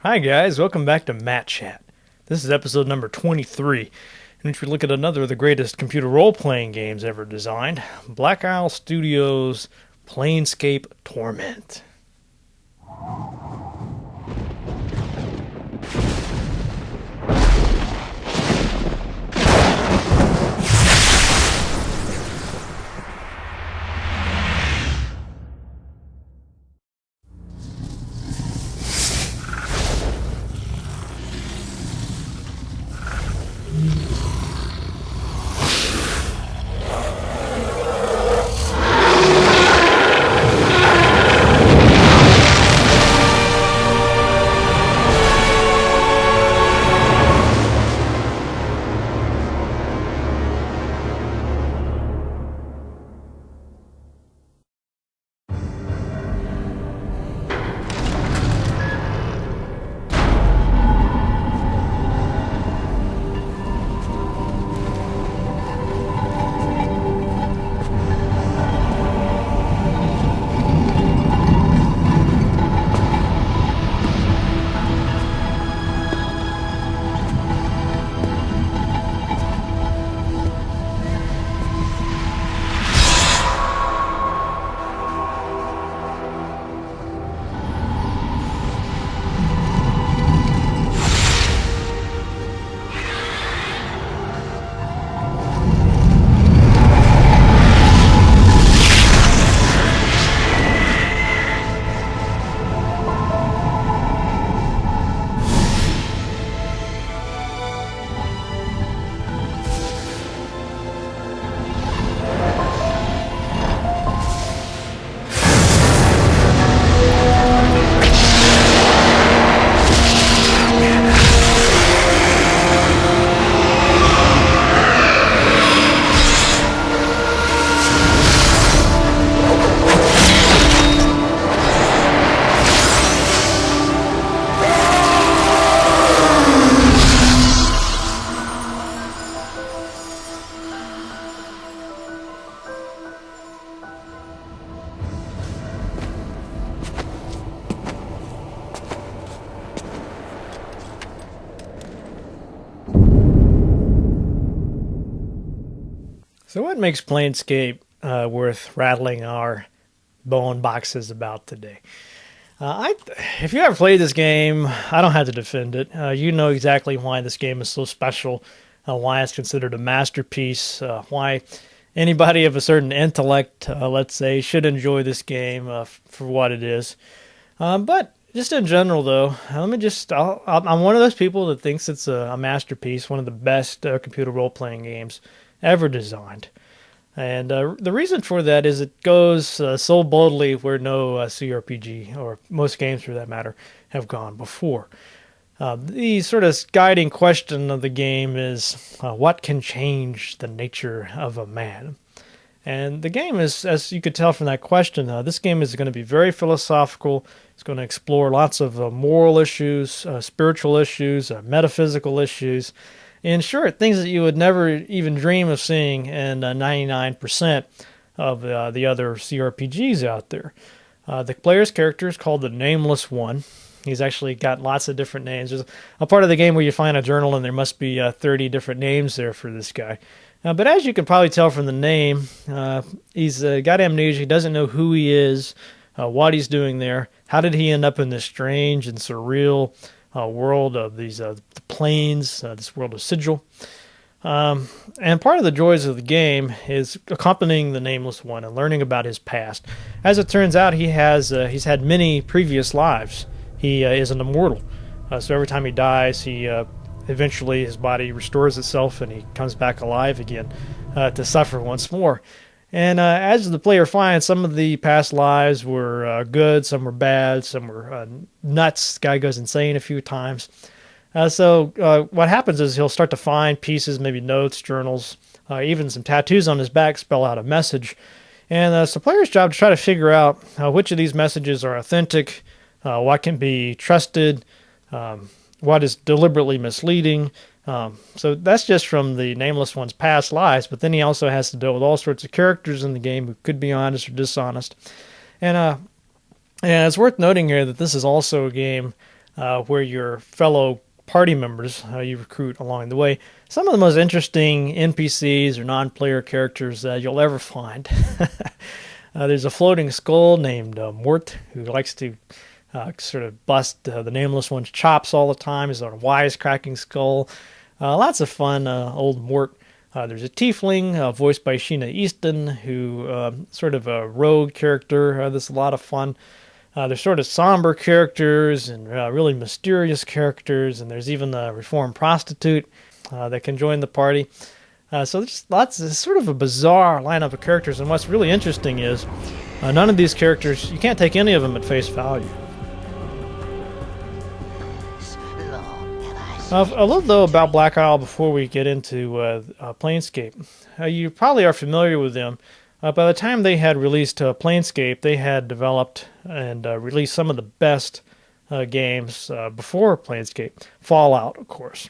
Hi guys, welcome back to Matt Chat. This is episode number 23, in which we look at another of the greatest computer role-playing games ever designed, Black Isle Studios' Planescape Torment. So what makes Planescape worth rattling our bone boxes about today? If you ever played this game, I don't have to defend it. You know exactly why this game is so special, why it's considered a masterpiece, why anybody of a certain intellect, let's say, should enjoy this game for what it is. But just in general, though, I'm one of those people that thinks it's a masterpiece, one of the best computer role-playing games ever designed. And the reason for that is it goes so boldly where no CRPG, or most games for that matter, have gone before. The sort of guiding question of the game is, what can change the nature of a man? And the game is, as you could tell from that question, this game is going to be very philosophical. It's going to explore lots of moral issues, spiritual issues, metaphysical issues. In short, things that you would never even dream of seeing in 99% of the other CRPGs out there. The player's character is called the Nameless One. He's actually got lots of different names. There's a part of the game where you find a journal and there must be 30 different names there for this guy. But as you can probably tell from the name, he's got amnesia. He doesn't know who he is, what he's doing there. How did he end up in this strange and surreal world of these the planes, this world of Sigil. And part of the joys of the game is accompanying the Nameless One and learning about his past. As it turns out, he's had many previous lives. He is an immortal. So every time he dies, eventually his body restores itself and he comes back alive again to suffer once more. And as the player finds, some of the past lives were good, some were bad, some were nuts. The guy goes insane a few times. So what happens is he'll start to find pieces, maybe notes, journals, even some tattoos on his back spell out a message. And it's the player's job to try to figure out which of these messages are authentic, what can be trusted, what is deliberately misleading. So that's just from the Nameless One's past lives, but then he also has to deal with all sorts of characters in the game who could be honest or dishonest. And it's worth noting here that this is also a game where your fellow party members you recruit along the way. Some of the most interesting NPCs or non-player characters you'll ever find. There's a floating skull named Mort, who likes to sort of bust the Nameless One's chops all the time. He's a wisecracking skull. Lots of fun, old Mort. There's a tiefling voiced by Sheena Easton, who sort of a rogue character. That's a lot of fun. There's sort of somber characters and really mysterious characters, and there's even a reformed prostitute that can join the party. So there's lots. It's sort of a bizarre lineup of characters, and what's really interesting is none of these characters, you can't take any of them at face value. A little, though, about Black Isle before we get into Planescape. You probably are familiar with them. By the time they had released Planescape, they had developed and released some of the best games before Planescape. Fallout, of course.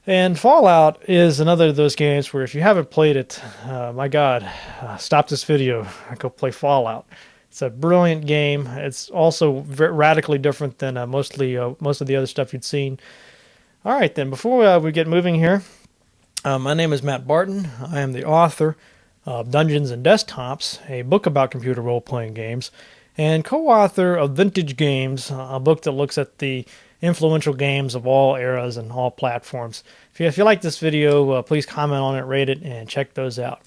And Fallout is another of those games where if you haven't played it, my God, stop this video and go play Fallout. It's a brilliant game. It's also radically different than most of the other stuff you'd seen. All right, then, before we get moving here, my name is Matt Barton. I am the author of Dungeons and Desktops, a book about computer role-playing games, and co-author of Vintage Games, a book that looks at the influential games of all eras and all platforms. If you like this video, please comment on it, rate it, and check those out.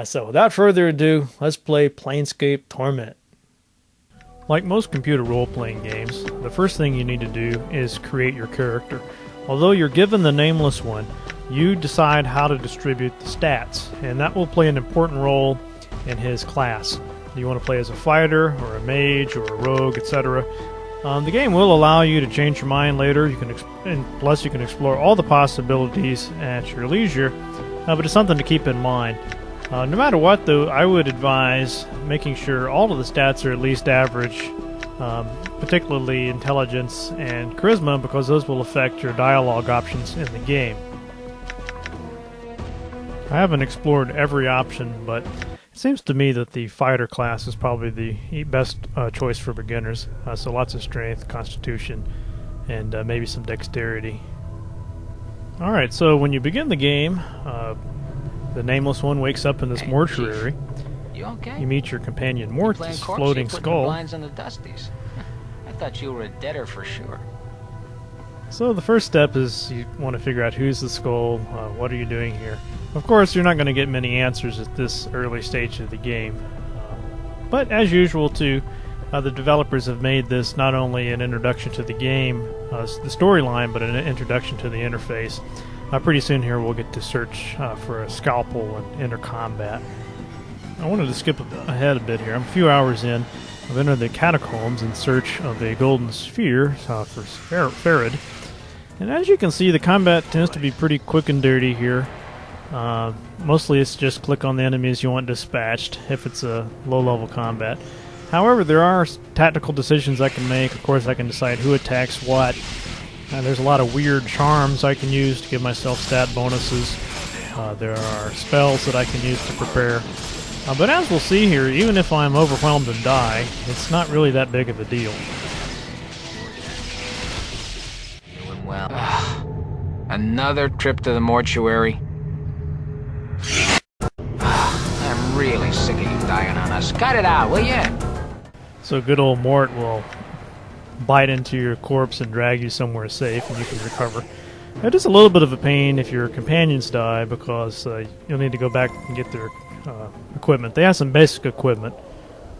So without further ado, let's play Planescape Torment. Like most computer role-playing games, the first thing you need to do is create your character. Although you're given the Nameless One, you decide how to distribute the stats, and that will play an important role in his class. Do you want to play as a fighter, or a mage, or a rogue, etc.? The game will allow you to change your mind later. Plus you can explore all the possibilities at your leisure, but it's something to keep in mind. No matter what, though, I would advise making sure all of the stats are at least average, particularly intelligence and charisma, because those will affect your dialogue options in the game. I haven't explored every option, but it seems to me that the fighter class is probably the best choice for beginners. So lots of strength, constitution, and maybe some dexterity. Alright, so when you begin the game, the Nameless One wakes up in this mortuary. You okay? You meet your companion Mort, this floating skull. Blinds on the dusties. I thought you were a deader for sure. So the first step is you want to figure out who's the skull, what are you doing here. Of course, you're not going to get many answers at this early stage of the game. But as usual, too, the developers have made this not only an introduction to the game, the storyline, but an introduction to the interface. Pretty soon here we'll get to search for a scalpel and enter combat. I wanted to skip ahead a bit here. I'm a few hours in. I've entered the catacombs in search of a golden sphere for Farad. And as you can see, the combat tends to be pretty quick and dirty here. Mostly it's just click on the enemies you want dispatched if it's a low-level combat. However, there are tactical decisions I can make. Of course, I can decide who attacks what. There's a lot of weird charms I can use to give myself stat bonuses. There are spells that I can use to prepare. But as we'll see here, even if I'm overwhelmed and die, it's not really that big of a deal. Well, another trip to the mortuary. I'm really sick of you dying on us. Cut it out, will ya? So good old Mort will bite into your corpse and drag you somewhere safe, and you can recover. It is a little bit of a pain if your companions die, because you'll need to go back and get their equipment. They have some basic equipment,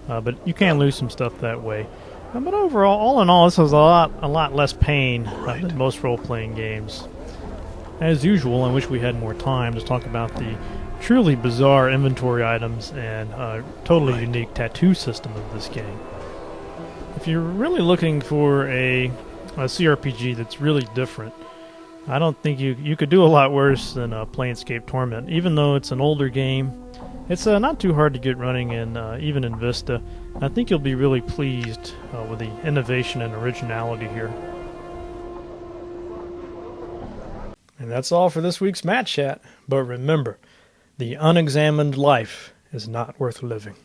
but you can lose some stuff that way. But overall, all in all, this has a lot less pain than most role-playing games. As usual, I wish we had more time to talk about the truly bizarre inventory items and a totally unique tattoo system of this game. If you're really looking for a CRPG that's really different, I don't think you could do a lot worse than Planescape Torment. Even though it's an older game, it's not too hard to get running in, even in Vista. I think you'll be really pleased with the innovation and originality here. And that's all for this week's Matt Chat. But remember, the unexamined life is not worth living.